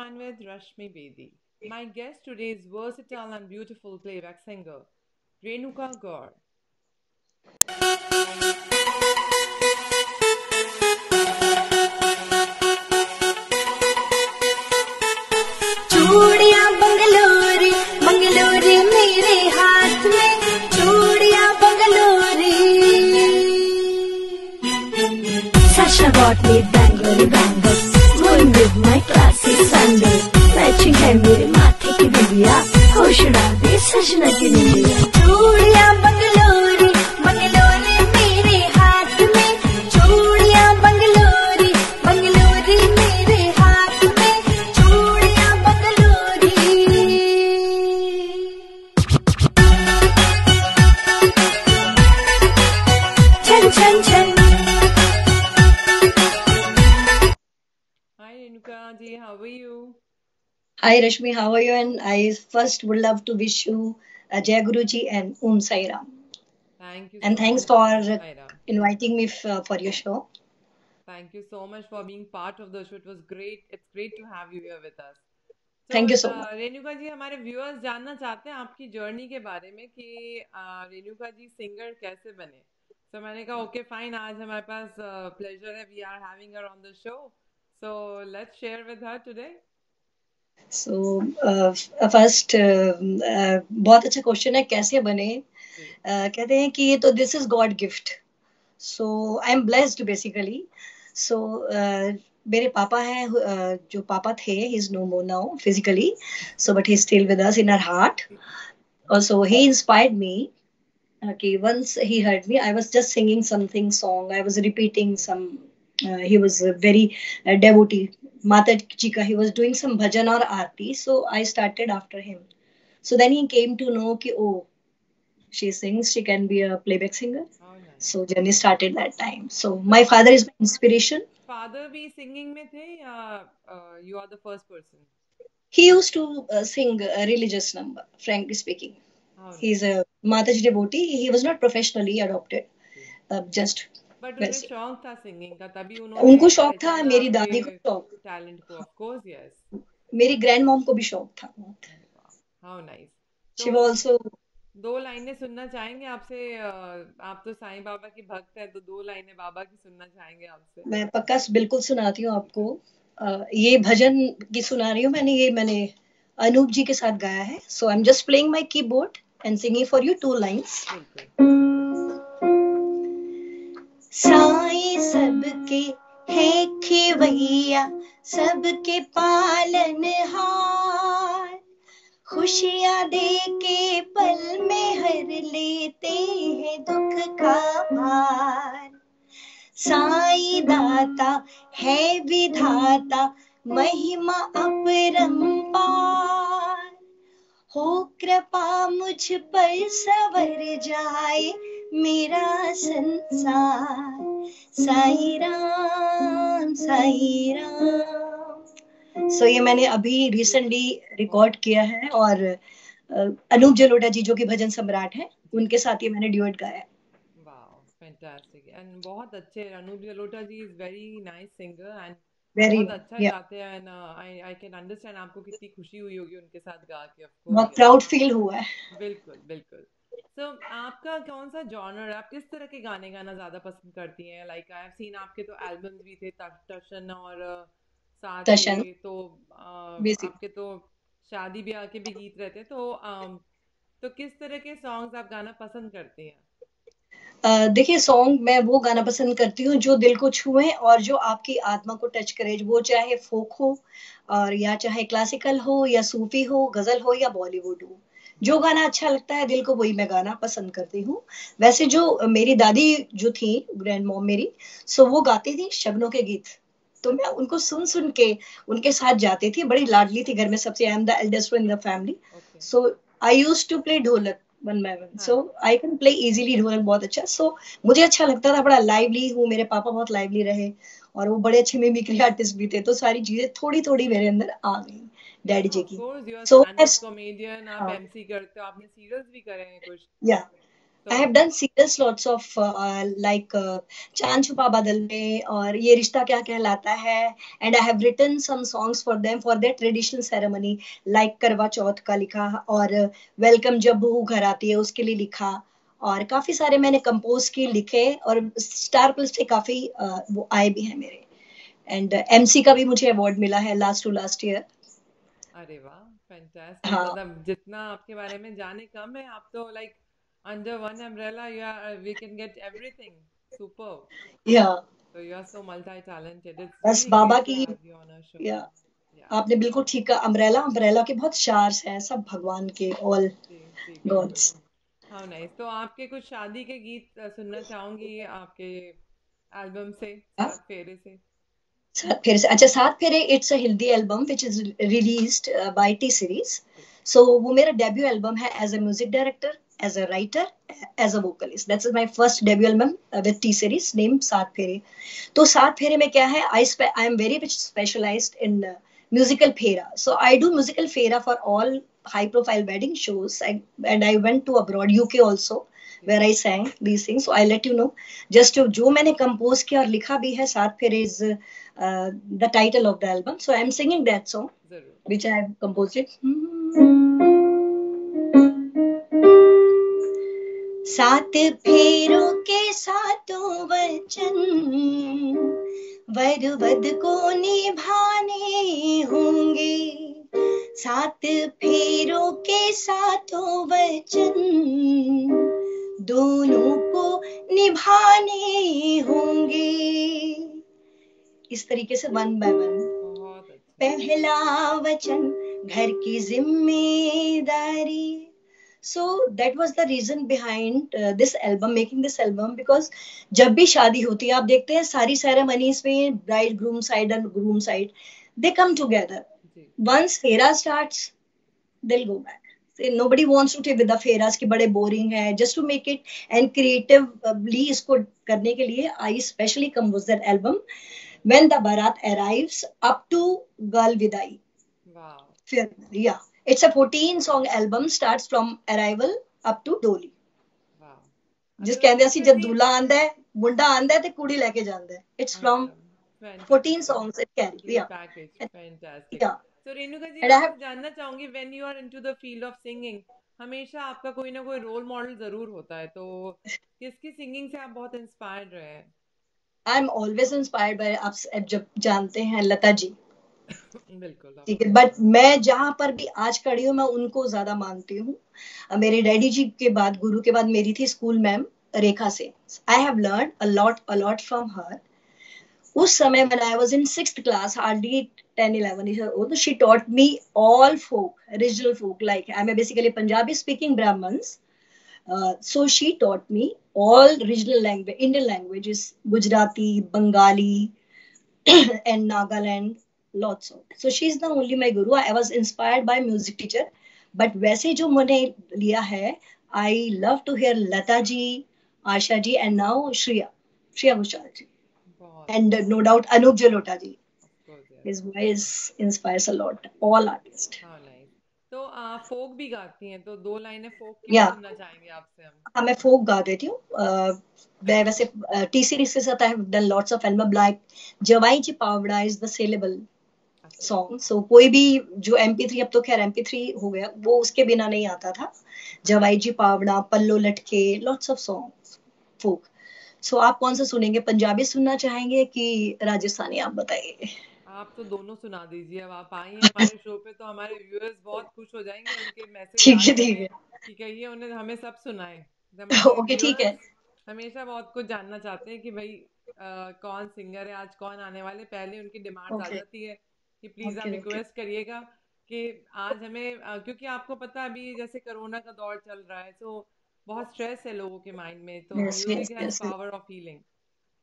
I'm with Rashmi Bedi. My guest today is versatile and beautiful playback singer, Renuka Gaur. चूड़ियां बंगलोरी बंगलोरी मेरे हाथ में चूड़ियां Bangalori Sasha bought me Bangalore bangles going with my classy Sunday matching है मेरे माथे की बिंदिया होश उड़ा दे सजना की निंदिया चूड़ियां बंगलोरी बंगलोरी मेरे हाथ में चूड़ियां बंगलोरी बंगलोरी मेरे हाथ में चूड़ियां बंगलोरी छन छन छन Hi Renuka ji, how are you? Hi Rashmi, how are you? And I first would love to wish you Jai Guruji and Sai Ram. Thank you And so thanks much. for Hi Ram. inviting me for your show. Thank you so much for being part of the show. It was great. It's great to have you here with us. Thank you so much. Renuka ji, हमारे viewers जानना चाहते हैं आपकी journey के बारे में कि Renuka ji singer कैसे बने. So मैंने कहा ओके फाइन, आज हमारे पास प्लेजर है, we are having her on the show. So let's share with her today. So first बहुत अच्छा क्वेश्चन है, कैसे बने. कहते हैं कि ये तो this is God gift. So I am blessed basically. So मेरे पापा हैं, जो पापा थे, he is no more now physically, so but he still with us in our heart. So he inspired me. Okay, once he heard me, I was just singing something song. I was repeating some. He was a very devotee. Mata ji ka, he was doing some bhajan or aarti. So I started after him. So then he came to know कि oh, she sings, she can be a playback singer. Oh, nice. So journey started that time. So my father is my inspiration. Father भी singing में थे या you are the first person? He used to sing a religious number, frankly speaking. Oh, nice. He's a Mataji devotee. He was not professionally adopted. Just but उन्हें basic. शौक था singing का, तभी उन्होंने उनको शौक था, पहचाना मेरी दादी को आपके शौक, टैलेंट को. Of course, yes. मेरी ग्रैंड मॉम को भी शौक था. How nice. She was also. दो लाइनें सुनना चाहेंगे आपसे. आप तो साईं बाबा की भक्त है, तो दो लाइनें बाबा की सुनना चाहेंगे आपसे. मैं पक्का बिल्कुल सुनाती हूँ आपको. ये भजन की सुना रही हूँ मैंने अनूप जी के साथ गाया है. So I am just playing my keyboard and singing for you 2 lines. Sai सबके है खेवैया, सबके पालनहार, खुशियां दे के पल में हर लेते हैं दुख का भार. साईं दाता है विधाता, महिमा अपरंपार, हो कृपा मुझ पर सवर जाए मेरा संसार. साईं राम साईं राम. सो ये मैंने अभी रिसेंटली रिकॉर्ड किया है, और अनूप जलोटा जी जो कि भजन सम्राट हैं, उनके साथ ये मैंने ड्यूएट गाया है. Wow, fantastic. एंड बहुत अच्छे. Anup Jalota ji is very nice singer and very बहुत अच्छा गाते हैं. एंड आई कैन अंडरस्टैंड आपको कितनी खुशी हुई होगी उनके साथ गा के. ऑफ कोर्स बहुत प्राउड फील हुआ है. बिल्कुल बिल्कुल. सो आपका कौन सा जॉनर है? आप किस तरह के गाने गाना ज्यादा पसंद करती हैं? लाइक आई हैव सीन आपके तो एल्बम्स भी थे, टशन और साथ टशन के तो बेसिक. आपके तो शादी ब्याह के भी गीत रहते हैं. तो किस तरह के सॉन्ग्स आप गाना पसंद करती हैं? देखिए, सॉन्ग मैं वो गाना पसंद करती हूँ जो दिल को छुए और जो आपकी आत्मा को टच करे. वो चाहे फोक हो, और या चाहे क्लासिकल हो, या सूफी हो, गजल हो, या बॉलीवुड हो. जो गाना अच्छा लगता है दिल को, वही मैं गाना पसंद करती हूँ. वैसे जो मेरी दादी जो थी, ग्रैंड मॉम मेरी, सो वो गाती थी शबनों के गीत. तो मैं उनको सुन सुन के उनके साथ जाती थी. बड़ी लाडली थी घर में सबसे. I am the eldest one in the family. So I used to play dholak one by one. So I can play easily dholak बहुत अच्छा. सो मुझे अच्छा लगता था. बड़ा लाइवली हूँ. मेरे पापा बहुत लाइवली रहे, और वो बड़े अच्छे मिमिक्री आर्टिस्ट भी थे. तो सारी चीजें थोड़ी थोड़ी मेरे अंदर आ गई डैडी जी की. Of course, you are so stand up comedian, आप एमसी करते हो, आपने सीरियल्स भी करे हैं कुछ. या तो I have done serials lots of like चांद छुपा बादल में और ये रिश्ता क्या कहलाता है, and I have written some songs for them for their traditional ceremony like करवा चौथ का लिखा और वेलकम जब बहू घर आती है उसके लिए लिखा और काफी सारे मैंने कंपोज किए लिखे और स्टार प्लस पे काफी वो आए भी हैं मेरे एंड एमसी का भी मुझे अवार्ड मिला है लास्ट टू लास्ट ईयर। अरे वाह, फैंटास्टिक। हाँ मतलब जितना आपके बारे में जाने कम है, आप तो like under one umbrella you are we can get everything super. या So you are so multi-talented. It's बस really बाबा great to की have you on our show. या Yeah, आपने बिल्कुल ठीक कहा, अम्ब्रेला अम्ब्रेला के बहुत शार्स हैं सब भगवान के ऑल जी जी बिल्कुल। गॉड्स। How nice। तो आपके कुछ शादी के गीत सुनना चाहूंगी आपके एल्बम से, सात फेरे से। सात फेरे से, अच्छा Saat Phere it's a Hindi album which is released by T Series. जी सो वो मेरा डेब्यू एल्बम है as a music director, as a writer, as a vocalist. That's my first debut album with T Series name Saat Phere. तो सात फेरे में क्या है, I am very much specialised in musical fera. So I do musical fera for all high profile wedding shows. And I went to abroad, UK also, जी where I sang these things. So I let you know. Just जो मैंने compose किया और लिखा भी है, सात फेरे is the title of the album. So I am singing that song, जरूर। which I have composed it. सात फेरों के सातों वचन वर वध को निभाने होंगे। सात फेरों के सातों वचन दोनों को निभाने होंगे। इस तरीके से वन बाय वन। बहुत अच्छा। पहला वचन घर की जिम्मेदारी। So that was the reason behind this album, making this album, because जब भी शादी होती है आप देखते हैं सारी ceremonies में bride groom side and groom side they come together. Ji Once फेरा starts they'll go back. So, nobody wants to take with the फेरास की बड़े boring है। Just to make it and creatively इसको करने के लिए I specially composed that album when the barat arrives up to girl vidai. वाह फिर yeah, it's a 14 song album starts from arrival up to डोली। वाह। जिस तो ਕਹਿੰਦੇ ਅਸੀਂ रेणुका जब जी, दूल्हा आंदा है मुंडा आंदा है ते कुड़ी लेके जांदा है। It's from अच्छा, 14 fantastic. songs it carry, complete yeah, package, fantastic. yeah, तो रेणुका जी, and मैं I आपसे have जानना चाहूंगी, when you are into the field of singing, हमेशा आपका कोई ना कोई रोल मॉडल जरूर होता है, तो किसकी सिंगिंग से आप बहुत इंस्पायर्ड रहे हैं? I'm always inspired by आप जब जानते हैं लता जी, बिल्कुल, ऑफ ठीक है, कोर्स। बट मैं जहां पर भी आज खड़ी हूँ मैं उनको ज्यादा मानती हूँ। मेरे डैडी जी के बाद गुरु के बाद मेरी थी स्कूल मैम रेखा से। I have learn a lot from her. उस समय when I was in sixth class, hardly 10, 11 years old, she taught me all folk, regional folk. Like I'm a basically Punjabi speaking Brahmins. So she taught me all regional language, Indian languages, Gujarati, Bengali, and Nagaland, lots of. So she's the only my guru. I was inspired by music teacher. But वैसे जो मैंने लिया है, I love to hear Lata ji, Asha ji, and now Shreya Ghoshal ji. बहुत And no doubt Anup Jalota ji. Of course, yes. His voice inspires a lot. All artists. हाँ, nice. तो फोक भी गाती हैं, तो दो लाइनें फोक की भी Yeah, सुनना चाहेंगे आपसे हम। हाँ मैं फोक गा देती हूँ। मैं वैसे टी सीरीज के साथ I have done lots of album like जवाई जी पावड़ा इज द सेलेबल अच्छा। सॉन्ग। सो कोई भी जो MP3, अब तो खैर MP3 हो गया, वो उसके बिना नहीं आता था। जवाई जी पावड़ा, पल्लो लटके, लॉट्स ऑफ सॉन्ग्स फोक। सो आप कौन सा सुनेंगे, पंजाबी सुनना चाहेंगे कि राजस्थानी, आप बताइए। आप तो दोनों सुना दीजिए। अब आप आई हैं हमारे शो पे, तो हमारे व्यूअर्स बहुत खुश हो जाएंगे, उनके मैसेज आ रहे ठीक हैं है। कि कहिए उन्हें हमें सब सुनाए। हमारे ओके ठीक है। व्यूअर्स हमेशा बहुत कुछ जानना चाहते हैं कि भाई कौन सिंगर है, आज कौन आने वाले। पहले उनकी डिमांड्स आ ओके जाती है कि प्लीज आप ओके ओके। रिक्वेस्ट करिएगा कि आज हमें क्योंकि आपको पता है अभी जैसे कोरोना का दौर चल रहा है, तो बहुत स्ट्रेस है लोगों के माइंड में, तो yes music yes has yes. Power of healing.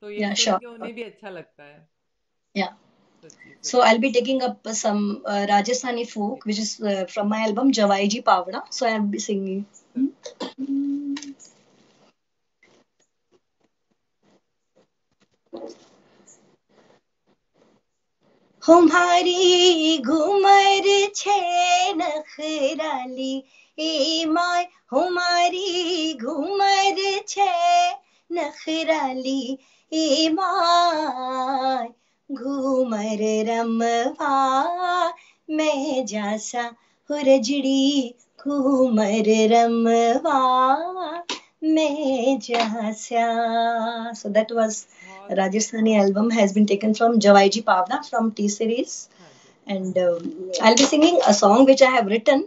तो ये या सुन के श्योर। उन्हें भी अच्छा लगता है। या सच्ची So सच्ची। I'll be taking up some Rajasthani ji folk, which is from my album Jawai Ji Pavda. So I'll be singing. जरूर। हमारी घुमर छे नखराली ए माय, हमारी घुमर छे नखराली ए माय, घुमर रमवा मैं जासा हुरजड़ी, घुमर रमवा मैं जासा. So that was बहुत सुंदर. Rajasthani album, has been taken from Javaiji Pavna from T series, हाँ जी. and I'll be singing a song which I have written.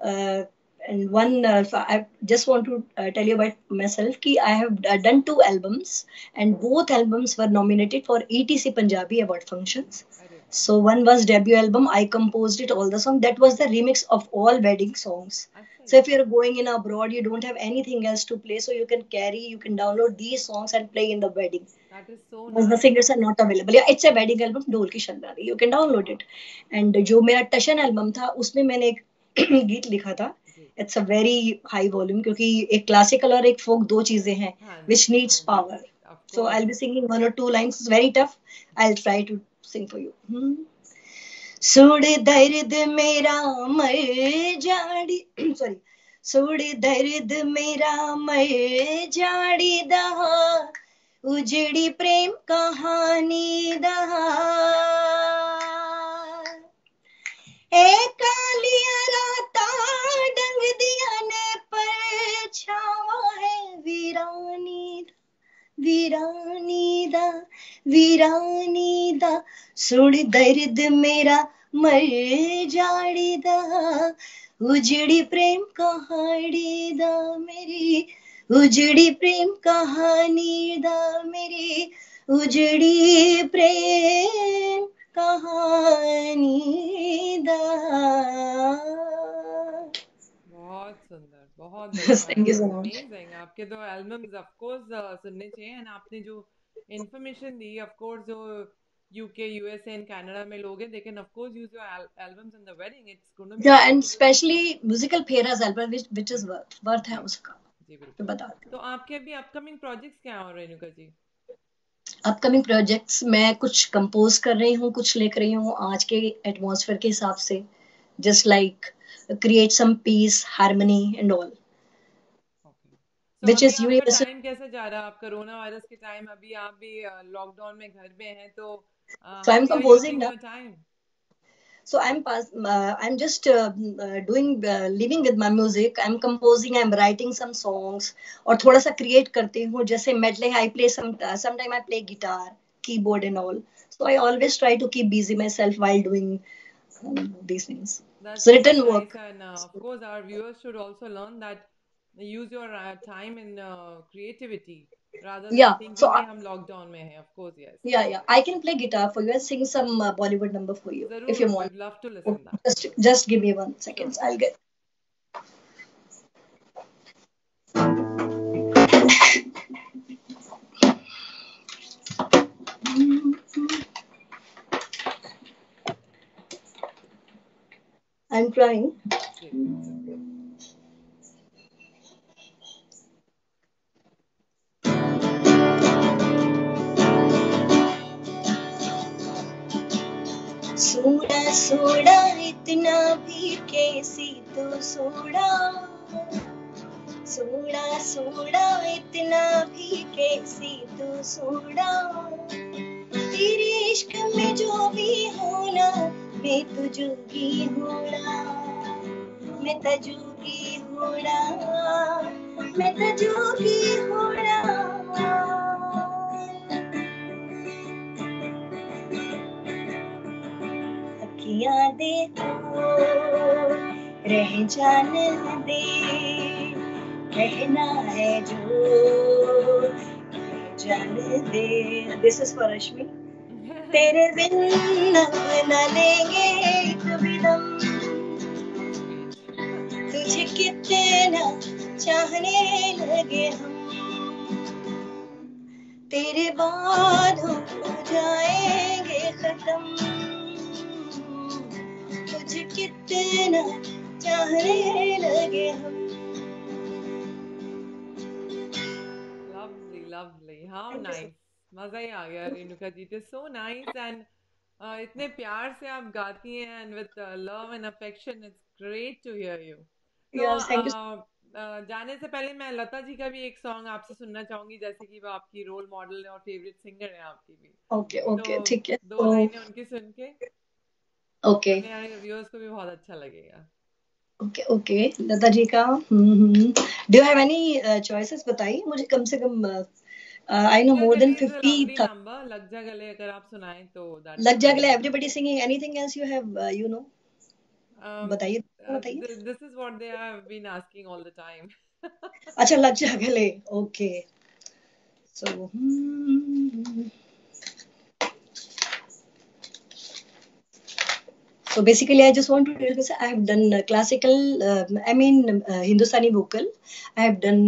Uh, and one, I just want to tell you about myself. Ki I have done two albums, and both albums were nominated for ETC Punjabi Award functions. अरे वाह. So one was debut album. I composed it all the song. That was the remix of all wedding songs. अच्छा So ji. if you're going in abroad, you don't have anything else to play, so you can carry, you can download these songs and play in the wedding. That is so Because the nice. singers are not available. Yeah, it's a wedding album, ढोल की शनदारी. You can download it. And जो मेरा टशन album था उसमें मैंने एक गीत लिखा था. जी. It's a very high volume क्योंकि एक क्लासिकल और एक फोक दो चीजें हैं हाँ जी. which needs power. Of So I'll course. be singing one or two lines. It's very tough. I'll try to sing for you. सुड़ दर्द मेरा मर जाड़ी सॉरी सुड़ दर्द मेरा मर जाड़ी दहा उजड़ी प्रेम कहानी दहा ए कालिया राता डंग दिया ने पर छावा है वीरानी वीरानी दा वीरानी दा सुड़ दर्द मेरा मर जाड़ी दा उजड़ी प्रेम कहानी दा मेरी उजड़ी प्रेम कहानी दा मेरी उजड़ी प्रेम कहानी दा. बहुत सुंदर. बहुत बढ़िया. Thank you It's so much. amazing. आपके दो एल्बम्स ऑफ कोर्स सुनने चाहिए. एंड आपने जो इन्फॉर्मेशन दी, ऑफ कोर्स जो यूके यूएसए एंड कनाडा में लोग हैं, they can of course use your albums in the wedding. It's gonna be Yeah, very and good. especially musical Phera's album, which is worth है जी. उसका. जी तो बिल्कुल. बताती तो हूँ. आपके अभी अपकमिंग प्रोजेक्ट्स क्या हैं रेणुका जी? अपकमिंग प्रोजेक्ट्स मैं कुछ कंपोज कर रही हूँ, कुछ लिख रही हूँ आज के एटमॉस्फेयर के हिसाब से. Just like create some peace, harmony and all, okay. So which अभी इज आपका यूनिवर्सल. टाइम कैसे जा रहा है? आप कोरोना वायरस के टाइम, अभी आप भी लॉकडाउन में घर में हैं, तो So how I'm you are composing using now. Your time? So I'm just doing living with my music. I'm composing, I'm writing some songs और थोड़ा सा create करती हूँ. जैसे medley I play sometime I play guitar, keyboard and all. So I always try to keep busy myself while doing these things. That's So really written nice, work. and of course, our viewers should also learn that use your time in creativity rather than Yeah. So thinking कि हम lockdown में हैं. Of course, yes. yeah, I can play guitar for you and sing some Bollywood number for you if you जरूर, want. we'd love to Okay, listen that. just give me 1 second. Sure. I'll get. I'm trying. जी बिल्कुल. Soda soda इतना भी कैसी तो soda, soda soda इतना भी कैसी तो सोड़ा, तेरे इश्क में जो भी होना मैं तो जोगी होना, मैं तो जोगी होना, मैं तो जोगी होना. अखियाँ देखो रह जाने दे, कहना है जो जाने दे. This is for Rashmi. तेरे बिन अपना लेंगे कभी दम, Sweet. तुझे कितना चाहने लगे हम, तेरे बाद हो जाएंगे खत्म, तुझे कितना चाहने लगे हम. Lovely, lovely. How nice. मजा ही आ गया Renuka ji. It is so nice, and इतने प्यार से आप गाती हैं and with love and affection, it's great to hear you. तो यस, थैंक यू। जाने से पहले मैं लता जी का भी एक सॉन्ग आपसे सुनना चाहूंगी, जैसे कि वो आपकी रोल मॉडल है और फेवरेट सिंगर है आपकी भी। ओके, ओके, तो ठीक है। दो तो लाइनें उनकी सुन के ओके, सुनने वाले व्यूअर्स को भी बहुत अच्छा लगेगा। ओके, ओके, लता जी का। Do you have any choices? बताइए मुझे, कम से कम आई लग नो जा मोर देन गले इज अ 50 लवली था। नंबर, लग जा गले अगर आप सुनाएं तो दैट लग वुड जा बी गले, nice. Everybody singing, anything else you have, Um, बताइए, बताइए। this is what they have been asking all the time. अच्छा, लग जा गले। Okay, so so basically, I just want to tell this. I have done classical, Hindustani vocal. I have done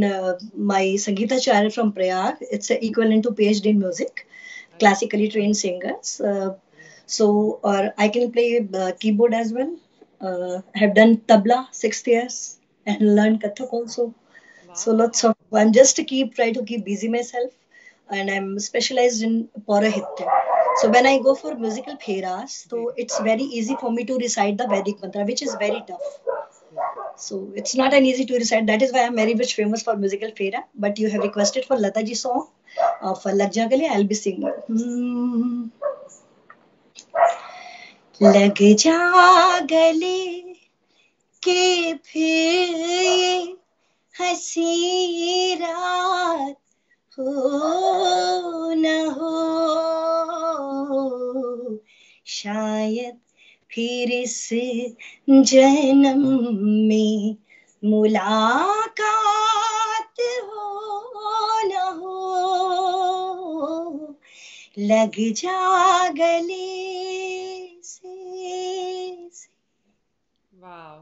my Sangeeta Charya from Prayag. It's equivalent to PhD in music, अरे classically trained singers. great. So, or I can play keyboard as well. I have done tabla 6 years and learned Kathak also. So lots Wow. of. I'm just to try to keep busy myself, and I'm specialized in Paurahitya. So when I go for musical pheras, जी so it's very easy for me to recite the Vedic mantra, which is very tough. जी। So it's not an easy to recite. That is why I'm very much famous for musical phera. But you have requested for Lata ji song of Lag Ja Gale. I'll be singing. लग जा गले के फिर ये हंसी रात हो न हो, शायद फिर इस जन्म में मुलाकात हो न हो, लग जा गले से। वाह,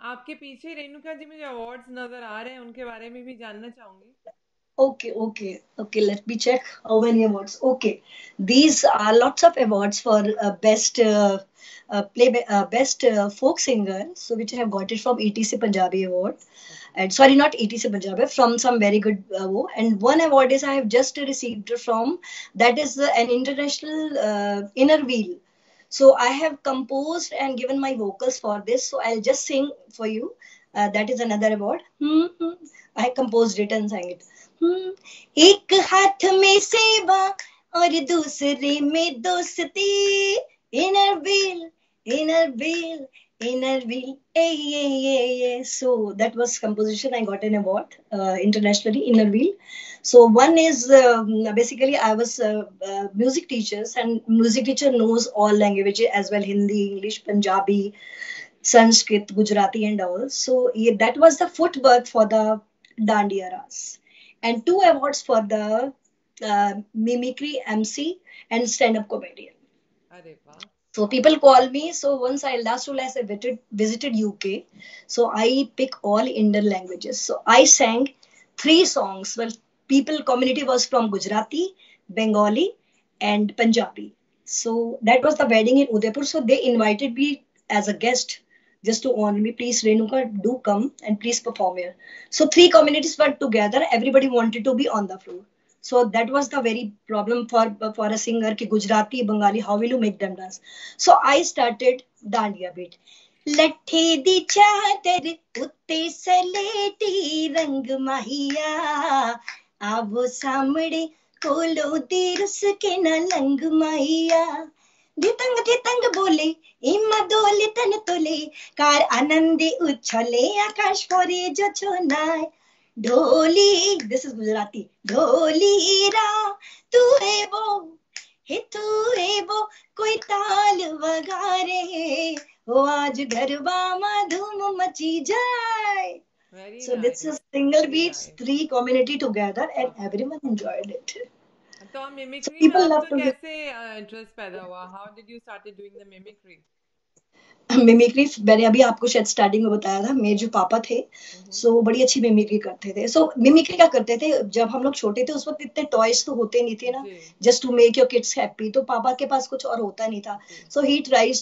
आपके पीछे रेणुका जी मुझे अवार्ड्स नजर आ रहे हैं, उनके बारे में भी जानना चाहूंगी। Okay, okay, okay. Let me check how many awards. Okay, these are lots of awards for best folk singer. So which I have got it from ETC Punjabi Award, okay. and sorry, not ETC Punjabi, from some very good award. And one award is I have just received from, that is an international inner wheel. So I have composed and given my vocals for this. So I'll just sing for you. That is another award. I composed it and sang it. हम्म, एक हाथ में सेवा और दूसरे में दोस्ती, inner wheel, inner wheel, inner wheel, yeah. So that was composition. I got an award internationally, inner wheel. So one is basically I was music teachers, and music teacher knows all languages as well: Hindi, English, Punjabi, Sanskrit, Gujarati, and all. So yeah, that was the footwork for the Dandiya Ras, and two awards for the mimicry MC and stand-up comedian. अरे वाह। So people call me. So once I last year I visited UK. So I pick all Indian languages. So I sang three songs. Well, people community was from Gujarati, Bengali, and Punjabi. So that was the wedding in Udaipur. So they invited me as a guest just to honor me. Please, Renuka, do come and please perform here. So three communities were together. Everybody wanted to be on the floor. So that was the very problem for a singer ki Gujarati, Bengali, how will you make them dance? So I started Dandiya beat. लट्ठे दी चादर उत्ते सलेटी रंग माहिया, आवो सामड़े कोलो दी रुस के न लंग माहिया, धितंग बोले इमा दोले तन तोले, कार आनंदे उछले आकाश फोरे जो छोनाय, ढोली, दिस इज गुजराती, ढोली रा तू है वो, हे तू है वो, कोई ताल वगारे, ओ आज गरबा में धूम मची जाए. Very So this nice, is single very beats, nice. three community together, and हाँ। everyone enjoyed it. तो आप So मिमिक्री में people love आपका to hear. कैसे इंटरेस्ट पैदा हुआ? How did you started doing the mimicry? Mimicry मैंने अभी आपको शायद स्टार्टिंग में बताया था, मेरे जो पापा थे, हम्म। सो बड़ी अच्छी मिमिक्री करते थे. सो मिमिक्री क्या करते थे, जब हम लोग छोटे थे उस वक्त इतने टॉयज तो होते नहीं थे ना, जी just to make your kids happy. तो पापा के पास कुछ और होता नहीं था. जी। सो ही ट्राई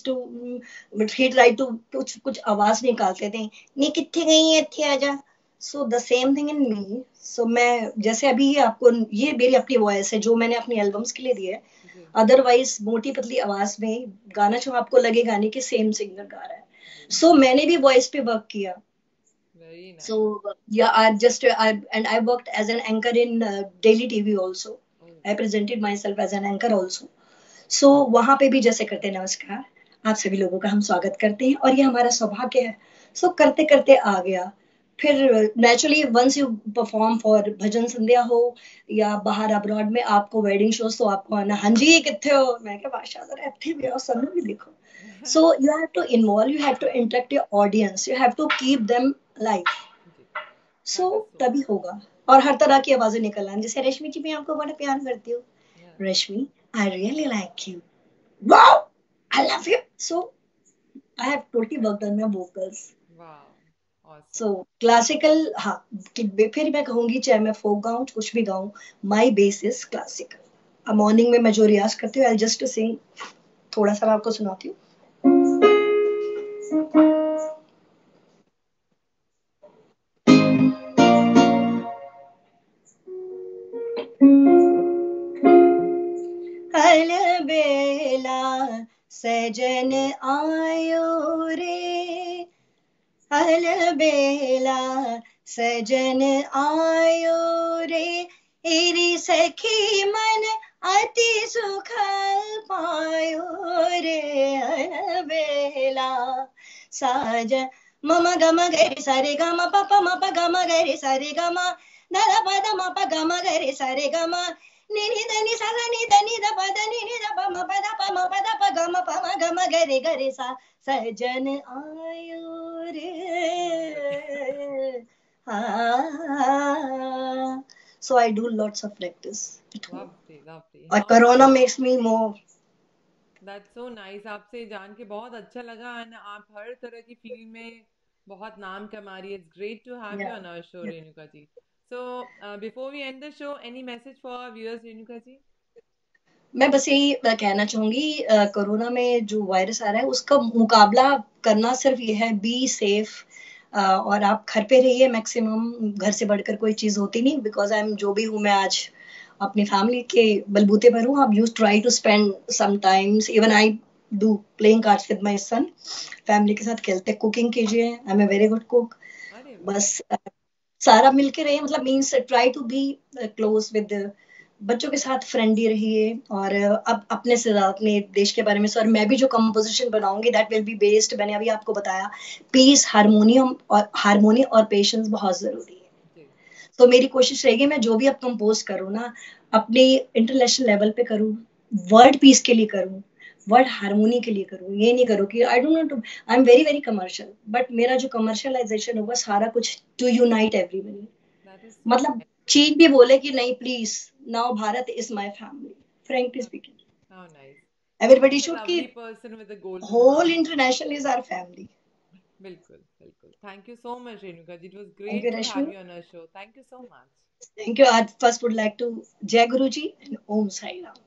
टू कुछ कुछ आवाज निकालते थे, नी कितने गई है थे आजा. So the same thing in me. So मैं जैसे अभी ये आपको, ये मेरी अपनी वॉइस है जो मैंने अपनी एल्बम्स के लिए दी है. जी अदरवाइज मोटी पतली आवाज में गाना जो आपको लगेगा नहीं कि सेम सिंगर गा रहा है। जी सो मैंने भी वॉइस पे वर्क किया। Very nice So yeah, I worked as an anchor in daily TV also. Oh I presented myself as an anchor also. So वहां पे भी जैसे करते हैं नमस्कार, आप सभी लोगों का हम स्वागत करते हैं और ये हमारा सौभाग्य है। सो करते करते आ गया। फिर naturally once you perform for bhajan संध्या हो या बाहर अब्रॉड में आपको वेडिंग शोज तो आपको आना, हाँ जी कितने हो, मैं क्या बादशाह जरा ਇੱਥੇ भी आओ ਸਾਨੂੰ भी देखो। So you have to involve, you have to interact your audience, you have to keep them alive. जी सो दैट इज सो तभी होगा। और हर तरह की आवाजें निकल आएंगी। जैसे रश्मि जी, मैं आपको बड़ा प्यार करती हूँ, Rashmi I really like you, wow I love you. So I have totally worked on my vocals. Wow so awesome classical, हाँ, फिर मैं कहूंगी चाहे मैं फोक गाऊं कुछ भी गाऊं, माय बेस इज क्लासिकल। अब मॉर्निंग में मैं जो रियाज करती हूँ, आई जस्ट सिंग, थोड़ा सा मैं आपको सुनाती हूँ। अलबेला सजन आयो रे, अलबेला सजन आयो रे, एरी सखी मन अति सुखल पायो रे, अलबेला साजन मम गम गरे सारे गम पप मप गम गरे सारे गम दद पद मप गम गरे सारे गम निनि धनि सा नि धनि ध पद निनि ध प म पद प म पद प ग म प म ग म गरे गरे सा सजन आयो रे। So I do lots of practice at home. Lovely lovely और how Corona nice makes me more. That's so nice आपसे जान के बहुत अच्छा लगा एंड आप हर तरह की फील्ड में बहुत नाम कमा रही है it's great to have you Yeah. On our show Yeah. Renuka ji so before we end the show any message for viewers Renuka ji मैं बस यही कहना चाहूंगी, कोरोना में जो वायरस आ रहा है उसका मुकाबला करना सिर्फ ये है, बी सेफ। और आप घर पे रहिए मैक्सिमम, घर से बढ़कर कोई चीज होती नहीं। बिकॉज आई एम जो भी हूँ, मैं आज अपनी फैमिली के बलबूते पर हूँ। आप use try to spend some times, even I do playing cards with my son, family के साथ खेलते, कुकिंग कीजिए, I am a very good cook. अरे वाह बस सारा मिलके रहिए, मतलब means try to be close with बच्चों के साथ, फ्रेंडली रहिए। और अब अपने से ज्यादा अपने देश के बारे में। सर मैं भी जो कंपोजिशन बनाऊंगी दैट विल बी बेस्ड, मैंने अभी आपको बताया, पीस, हारमोनी और पेशेंस बहुत जरूरी है। जी तो मेरी कोशिश रहेगी, मैं जो भी अब कंपोज करूँ ना, अपने इंटरनेशनल लेवल पे करूँ, वर्ड पीस के लिए करूँ, वर्ड हारमोनी के लिए करूँ। ये नहीं करूँ कि I don't want to, I am very very commercial, but मेरा जो कमर्शियलाइजेशन होगा सारा कुछ to unite everybody. That is so मतलब चीन भी बोले कि नहीं please, now Bharat is my family, frankly speaking, how nice everybody such a should की, lovely person with a golden whole heart international is our family. बिल्कुल बिल्कुल thank you so much Renuka ji it was thank you great to Rashmi. Have you on our show thank you so much thank you. आज first would like to जय Guru ji and Om Sai Ram.